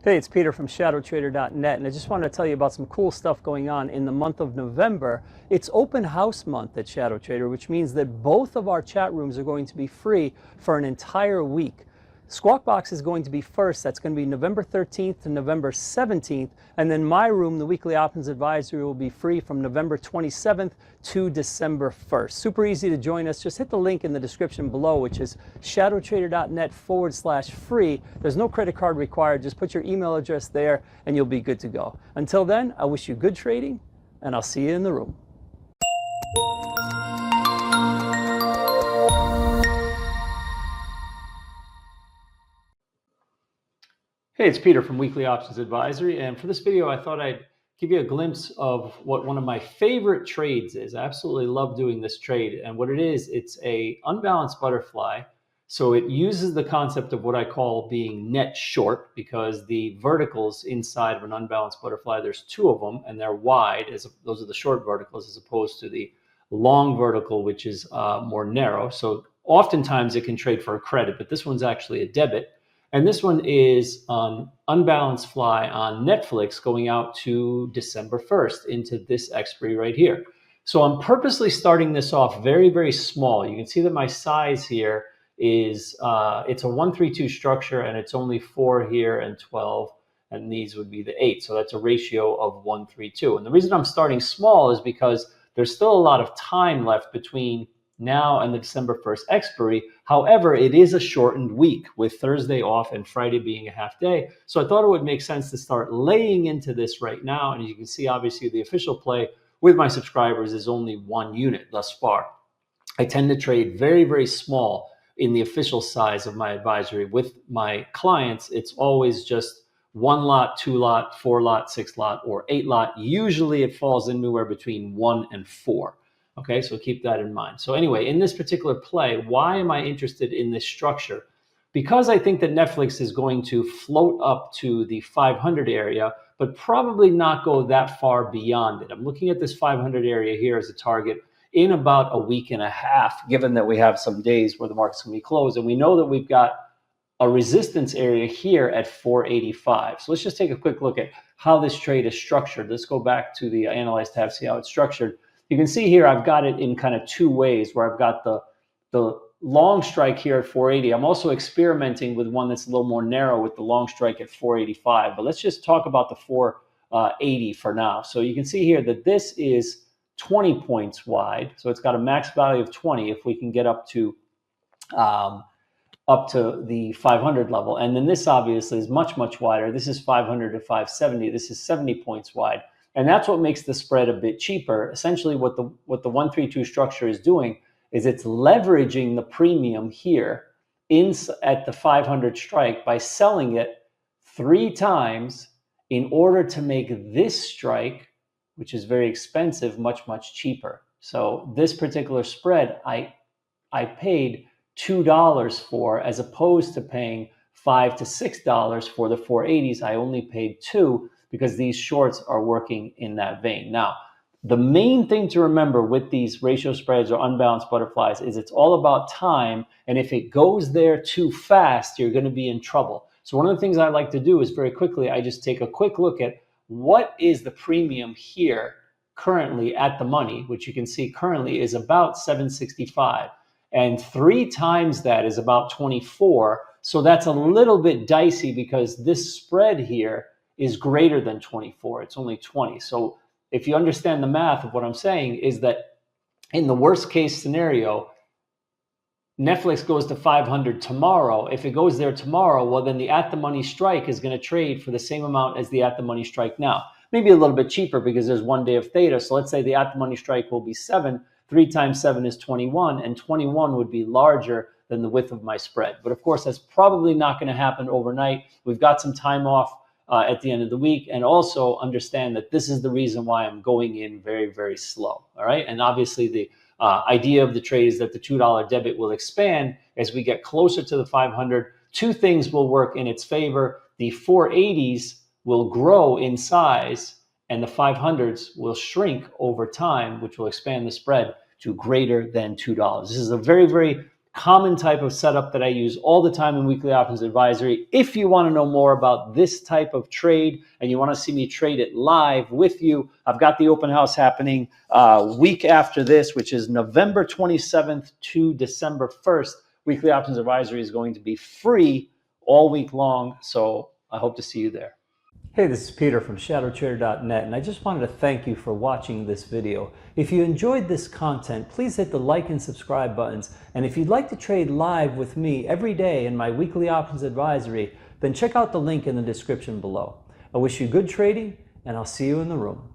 Hey, it's Peter from ShadowTrader.net, and I just wanted to tell you about some cool stuff going on in the month of November. It's open house month at ShadowTrader, which means that both of our chat rooms are going to be free for an entire week. SquawkBox is going to be first. That's going to be November 13th to November 17th. And then my room, the Weekly Options Advisory, will be free from November 27th to December 1st. Super easy to join us. Just hit the link in the description below, which is shadowtrader.net/free. There's no credit card required. Just put your email address there and you'll be good to go. Until then, I wish you good trading, and I'll see you in the room. Hey, it's Peter from Weekly Options Advisory, and for this video I thought I'd give you a glimpse of what one of my favorite trades is. I absolutely love doing this trade, and what it is, it's a unbalanced butterfly. So it uses the concept of what I call being net short, because the verticals inside of an unbalanced butterfly, there's two of them, and they're wide, those are the short verticals, as opposed to the long vertical, which is more narrow. So oftentimes it can trade for a credit, but this one's actually a debit. And this one is an unbalanced fly on Netflix going out to December 1st into this expiry right here. So I'm purposely starting this off very, very small. You can see that my size here is, it's a 1-3-2 structure, and it's only 4 here and 12, and these would be the 8. So that's a ratio of 1-3-2. And the reason I'm starting small is because there's still a lot of time left between now and the December 1st expiry. However, it is a shortened week with Thursday off and Friday being a half day. So I thought it would make sense to start laying into this right now. And as you can see, obviously the official play with my subscribers is only 1 unit thus far. I tend to trade very, very small in the official size of my advisory. With my clients, it's always just 1 lot, 2 lot, 4 lot, 6 lot, or 8 lot. Usually it falls anywhere between 1 and 4. Okay, so keep that in mind. So anyway, in this particular play, why am I interested in this structure? Because I think that Netflix is going to float up to the 500 area, but probably not go that far beyond it. I'm looking at this 500 area here as a target in about a week and a half, given that we have some days where the market's going to be closed. And we know that we've got a resistance area here at 485. So let's just take a quick look at how this trade is structured. Let's go back to the Analyze tab, see how it's structured. You can see here I've got it in kind of 2 ways, where I've got the long strike here at 480. I'm also experimenting with one that's a little more narrow with the long strike at 485. But let's just talk about the 480 for now. So you can see here that this is 20 points wide. So it's got a max value of 20 if we can get up to the 500 level. And then this obviously is much, much wider. This is 500 to 570. This is 70 points wide. And that's what makes the spread a bit cheaper. Essentially what the 1-3-2 structure is doing is it's leveraging the premium here at the 500 strike by selling it 3 times in order to make this strike, which is very expensive, much, much cheaper. So this particular spread, I paid $2 for, as opposed to paying $5 to $6 for the 480s. I only paid $2 because these shorts are working in that vein. Now, the main thing to remember with these ratio spreads or unbalanced butterflies is it's all about time. And if it goes there too fast, you're going to be in trouble. So one of the things I like to do is very quickly, I just take a quick look at what is the premium here currently at the money, which you can see currently is about 765. And 3 times that is about 24. So that's a little bit dicey because this spread here is greater than 24. It's only 20. So if you understand the math of what I'm saying, is that in the worst case scenario, Netflix goes to 500 tomorrow. If it goes there tomorrow, well, then the at the money strike is going to trade for the same amount as the at the money strike now. Maybe a little bit cheaper because there's 1 day of theta. So let's say the at the money strike will be 7. 3 times 7 is 21, and 21 would be larger than the width of my spread. But of course, that's probably not going to happen overnight. We've got some time off at the end of the week, and also understand that this is the reason why I'm going in very, very slow. All right. And obviously the idea of the trade is that the $2 debit will expand as we get closer to the 500. 2 things will work in its favor. The 480s will grow in size, and the 500s will shrink over time, which will expand the spread to greater than $2. This is a very, very common type of setup that I use all the time in Weekly Options Advisory. If you want to know more about this type of trade and you want to see me trade it live with you, I've got the open house happening week after this, which is November 27th to December 1st. Weekly Options Advisory is going to be free all week long, so I hope to see you there. Hey, this is Peter from ShadowTrader.net, and I just wanted to thank you for watching this video. If you enjoyed this content, please hit the like and subscribe buttons, and if you'd like to trade live with me every day in my Weekly Options Advisory, then check out the link in the description below. I wish you good trading, and I'll see you in the room.